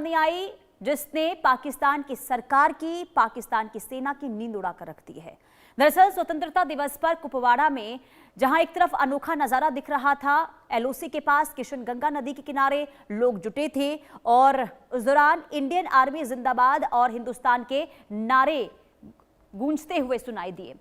सामने आई जिसने पाकिस्तान की सरकार की, पाकिस्तान की सेना की नींद उड़ाकर रख दी है। दरअसल स्वतंत्रता दिवस पर कुपवाड़ा में जहां एक तरफ अनोखा नजारा दिख रहा था, एलओसी के पास किशनगंगा नदी के किनारे लोग जुटे थे और उस दौरान इंडियन आर्मी जिंदाबाद और हिंदुस्तान के नारे गूंजते हुए सुनाई दिए।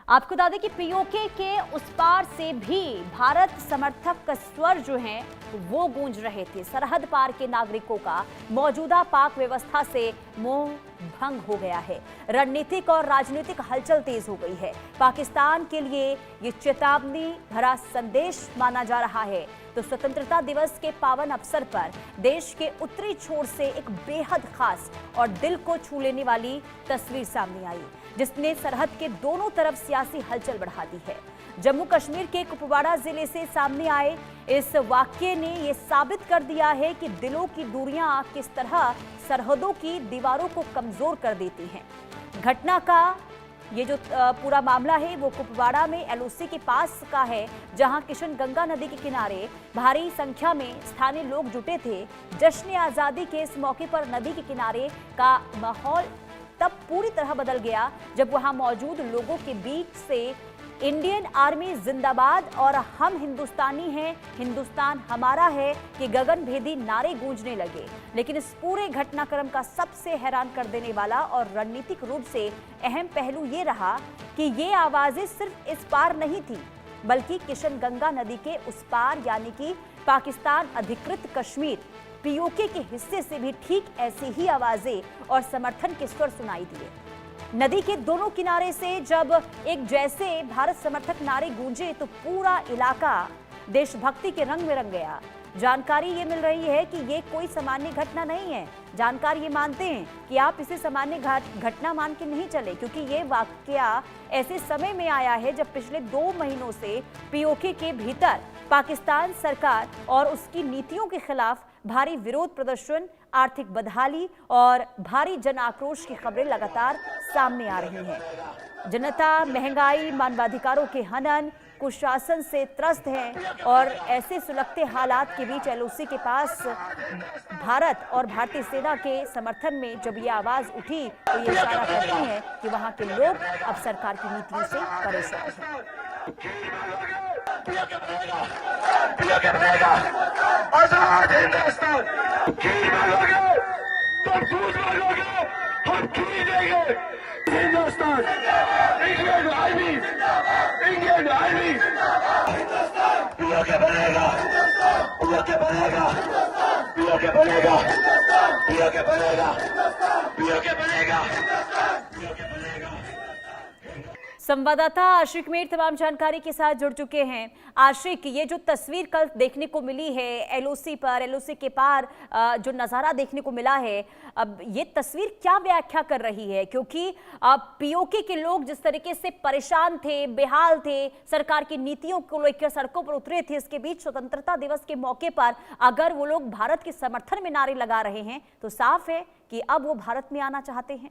आपको बता दें कि पीओके के उस पार से भी भारत समर्थक का स्वर जो हैं वो गूंज रहे थे। सरहद पार के नागरिकों का मौजूदा पाक व्यवस्था से मोह भंग हो गया है। रणनीतिक और राजनीतिक हलचल तेज हो गई है। पाकिस्तान के लिए ये चेतावनी भरा संदेश माना जा रहा है। तो स्वतंत्रता दिवस के पावन अवसर पर देश के उत्तरी छोर से एक बेहद खास और दिल को छू लेने वाली तस्वीर सामने आई, जिसने सरहद के दोनों तरफ सियासी हलचल बढ़ा दी है। जम्मू कश्मीर के कुपवाड़ा जिले से सामने आए इस वाकये ने यह साबित कर दिया है कि दिलों की दूरियां किस तरह सरहदों की दीवारों को कमजोर कर देती हैं। घटना का ये जो पूरा मामला है वो कुपवाड़ा में एलओसी के पास का है, जहां किशनगंगा नदी के किनारे भारी संख्या में स्थानीय लोग जुटे थे। जश्न आजादी के इस मौके पर नदी के किनारे का माहौल तब पूरी तरह बदल गया जब वहां मौजूद लोगों के बीच से इंडियन आर्मी जिंदाबाद और हम हिंदुस्तानी हैं, हिंदुस्तान हमारा है कि गगनभेदी नारे गूंजने लगे। लेकिन इस पूरे घटनाक्रम का सबसे हैरान कर देने वाला और रणनीतिक रूप से अहम पहलू ये रहा कि ये आवाजें सिर्फ इस पार नहीं थी, बल्कि किशनगंगा नदी के उस पार यानी कि पाकिस्तान अधिकृत कश्मीर पीओके के हिस्से से भी ठीक ऐसी ही आवाजें और समर्थन के स्वर सुनाई दिए। नदी के दोनों किनारे से जब एक जैसे भारत समर्थक नारे गूंजे तो पूरा इलाका देशभक्ति के रंग में रंग गया। जानकारी ये मिल रही है कि ये कोई सामान्य घटना नहीं है। जानकार ये मानते हैं कि आप इसे सामान्य घटना मान के नहीं चले, क्योंकि ये वाकया ऐसे समय में आया है जब पिछले 2 महीनों से पीओके के भीतर पाकिस्तान सरकार और उसकी नीतियों के खिलाफ भारी विरोध प्रदर्शन, आर्थिक बदहाली और भारी जन आक्रोश की खबरें लगातार सामने आ रही हैं। जनता महंगाई, मानवाधिकारों के हनन, कुशासन से त्रस्त हैं और ऐसे सुलगते हालात के बीच एलओसी के पास भारत और भारतीय सेना के समर्थन में जब ये आवाज उठी तो ये इशारा करती है कि वहां के लोग अब सरकार की नीतियों से परेशान हैं। आजाद हिंदुस्तान हम खरीदेंगे Hindustan, Indian army, Indian army PoK बनेगा, पीओके बनेगा, पीओके बनेगा, पीओके बनेगा, पीओके बनेगा, पीओके बनेगा। संवाददाता आशिक मीर तमाम जानकारी के साथ जुड़ चुके हैं। आशिक, ये जो तस्वीर कल देखने को मिली है एलओसी पर, एलओसी के पार जो नज़ारा देखने को मिला है, अब ये तस्वीर क्या व्याख्या कर रही है? क्योंकि पीओके के लोग जिस तरीके से परेशान थे, बेहाल थे, सरकार की नीतियों को लेकर सड़कों पर उतरे थे, इसके बीच स्वतंत्रता दिवस के मौके पर अगर वो लोग भारत के समर्थन में नारे लगा रहे हैं तो साफ है कि अब वो भारत में आना चाहते हैं।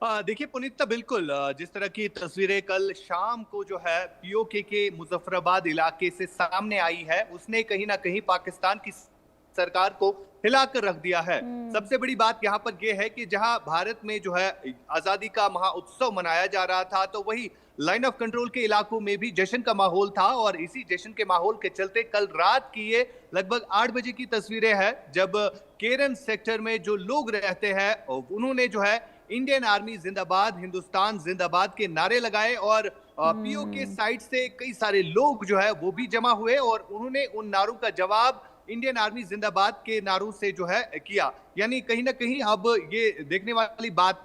देखिए पुनीता, बिल्कुल जिस तरह की तस्वीरें कल शाम को जो है पीओके के मुजफ्फराबाद इलाके से सामने आई है, उसने कहीं ना कहीं पाकिस्तान की सरकार को हिलाकर रख दिया है। सबसे बड़ी बात यहाँ पर यह है कि जहां भारत में जो है आजादी का महाउत्सव मनाया जा रहा था, तो वही लाइन ऑफ कंट्रोल के इलाकों में भी जश्न का माहौल था। और इसी जश्न के माहौल के चलते कल रात की ये लगभग 8 बजे की तस्वीरें हैं, जब केरन सेक्टर में जो लोग रहते हैं उन्होंने जो है इंडियन आर्मी जिंदाबाद, हिंदुस्तान जिंदाबाद के नारे लगाए और पीओके साइड से कई सारे लोग जो है वो भी जमा हुए और उन्होंने उन नारों का जवाब इंडियन आर्मी जिंदाबाद के नारों से जो है किया। यानी कहीं ना कहीं अब ये देखने वाली बात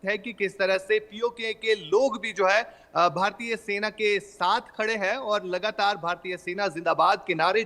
है कि किस तरह से पीओके के लोग भी जो है भारतीय सेना के साथ खड़े हैं और लगातार भारतीय सेना जिंदाबाद के नारे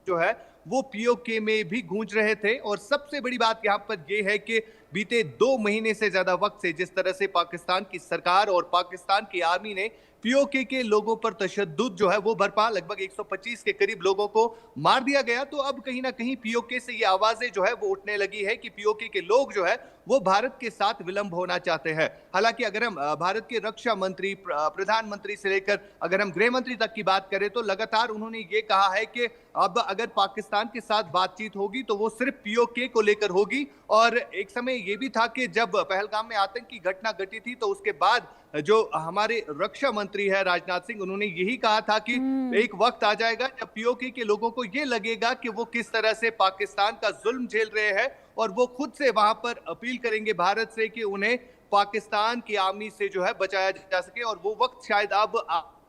जो है वो पीओके में भी गूंज रहे थे। और सबसे बड़ी बात यहाँ पर यह है कि बीते 2 महीने से ज्यादा वक्त से जिस तरह से पाकिस्तान की सरकार और पाकिस्तान की आर्मी ने पीओके के लोगों पर तशद्दुद जो है वो बरपा, लगभग 125 के करीब लोगों को मार दिया गया। तो अब कहीं ना कहीं पीओके से ये आवाजें जो है वो उठने लगी है कि पीओके के लोग जो है वो भारत के साथ विलंब होना चाहते हैं। हालांकि अगर हम भारत के रक्षा मंत्री, प्रधानमंत्री से लेकर अगर हम गृह मंत्री तक की बात करें तो लगातार उन्होंने ये कहा है कि अब अगर पाकिस्तान के साथ बातचीत होगी तो वो सिर्फ पीओके को लेकर होगी। और एक समय ये भी था कि जब पहलगाम में आतंकी घटना घटी थी तो उसके बाद जो हमारे रक्षा मंत्री है राजनाथ सिंह, उन्होंने यही कहा था कि एक वक्त आ जाएगा जब पीओके के लोगों को ये लगेगा कि वो किस तरह से पाकिस्तान का जुल्म झेल रहे हैं और वो खुद से वहां पर अपील करेंगे भारत से कि उन्हें पाकिस्तान की आर्मी से जो है बचाया जा सके। और वो वक्त शायद अब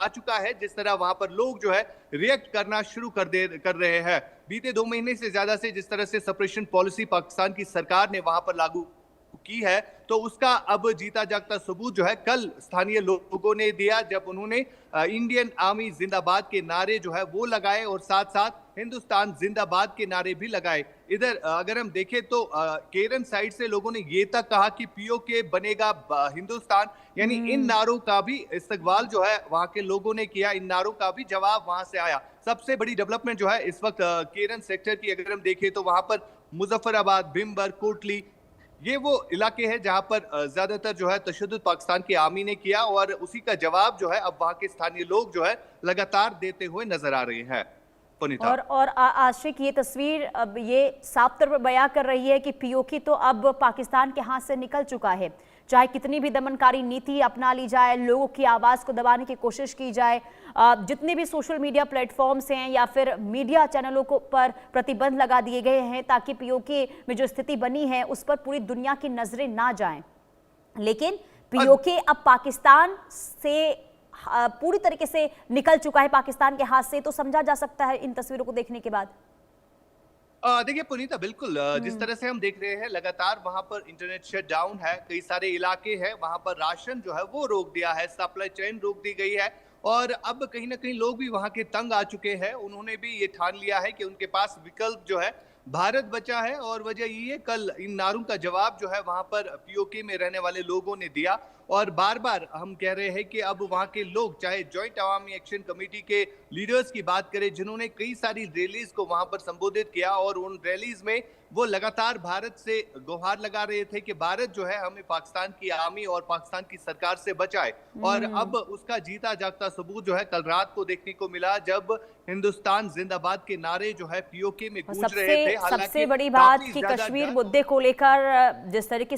आ चुका है जिस तरह वहां पर लोग जो है रिएक्ट करना शुरू कर रहे हैं। बीते 2 महीने से ज्यादा से जिस तरह से सेपरेशन पॉलिसी पाकिस्तान की सरकार ने वहां पर लागू की है तो उसका अब जीता जागता सबूत जो है कल स्थानीय लोगों ने दिया जब उन्होंने इंडियन आर्मी जिंदाबाद के नारे जो है वो लगाए और साथ साथ हिंदुस्तान जिंदाबाद के नारे भी लगाए। इधर अगर हम देखें तो केरन साइड से लोगों ने ये तक कहा कि पीओके बनेगा हिंदुस्तान, यानी इन नारों का भी इस्तकबाल जो है वहां के लोगों ने किया, इन नारों का भी जवाब वहां से आया। सबसे बड़ी डेवलपमेंट जो है इस वक्त केरन सेक्टर की अगर हम देखें तो वहां पर मुजफ्फराबाद, भिम्बर, कोटली ये वो इलाके हैं जहां पर ज्यादातर जो है तशद्दुद पाकिस्तान की आर्मी ने किया और उसी का जवाब जो है अब वहां के स्थानीय लोग जो है लगातार देते हुए नजर आ रहे हैं। पुनीता और आशिक, ये तस्वीर अब ये साफ तौर पर बयां कर रही है कि पीओके तो अब पाकिस्तान के हाथ से निकल चुका है। चाहे कितनी भी दमनकारी नीति अपना ली जाए, लोगों की आवाज़ को दबाने की कोशिश की जाए, जितने भी सोशल मीडिया प्लेटफॉर्म्स हैं या फिर मीडिया चैनलों को पर प्रतिबंध लगा दिए गए हैं ताकि पीओके में जो स्थिति बनी है उस पर पूरी दुनिया की नजरें ना जाएं, लेकिन पीओके अब पाकिस्तान से पूरी तरीके से निकल चुका है, पाकिस्तान के हाथ से, तो समझा जा सकता है इन तस्वीरों को देखने के बाद। देखिए पुनीता, बिल्कुल जिस तरह से हम देख रहे हैं लगातार वहां पर इंटरनेट शट डाउन है, कई सारे इलाके हैं वहां पर राशन जो है वो रोक दिया है, सप्लाई चेन रोक दी गई है और अब कहीं ना कहीं लोग भी वहां के तंग आ चुके हैं। उन्होंने भी ये ठान लिया है कि उनके पास विकल्प जो है भारत बचा है और वजह ये है कल इन नारों का जवाब जो है वहां पर पीओके में रहने वाले लोगों ने दिया। और बार बार हम कह रहे हैं कि अब वहां के लोग, चाहे जॉइंट अवामी एक्शन कमेटी के लीडर्स की बात करें जिन्होंने कई सारी रैलीज को वहां पर संबोधित किया और उन रैलीज में वो लगातार भारत से गुहार लगा रहे थे कि भारत जो है हमें पाकिस्तान की आर्मी और पाकिस्तान की सरकार से बचाए। और अब उसका जीता जागता सबूत जो है कल रात को देखने को मिला जब हिंदुस्तान जिंदाबाद के नारे जो है पीओके में गूंज रहे थे। सबसे बड़ी बात कि कश्मीर मुद्दे को लेकर जिस तरीके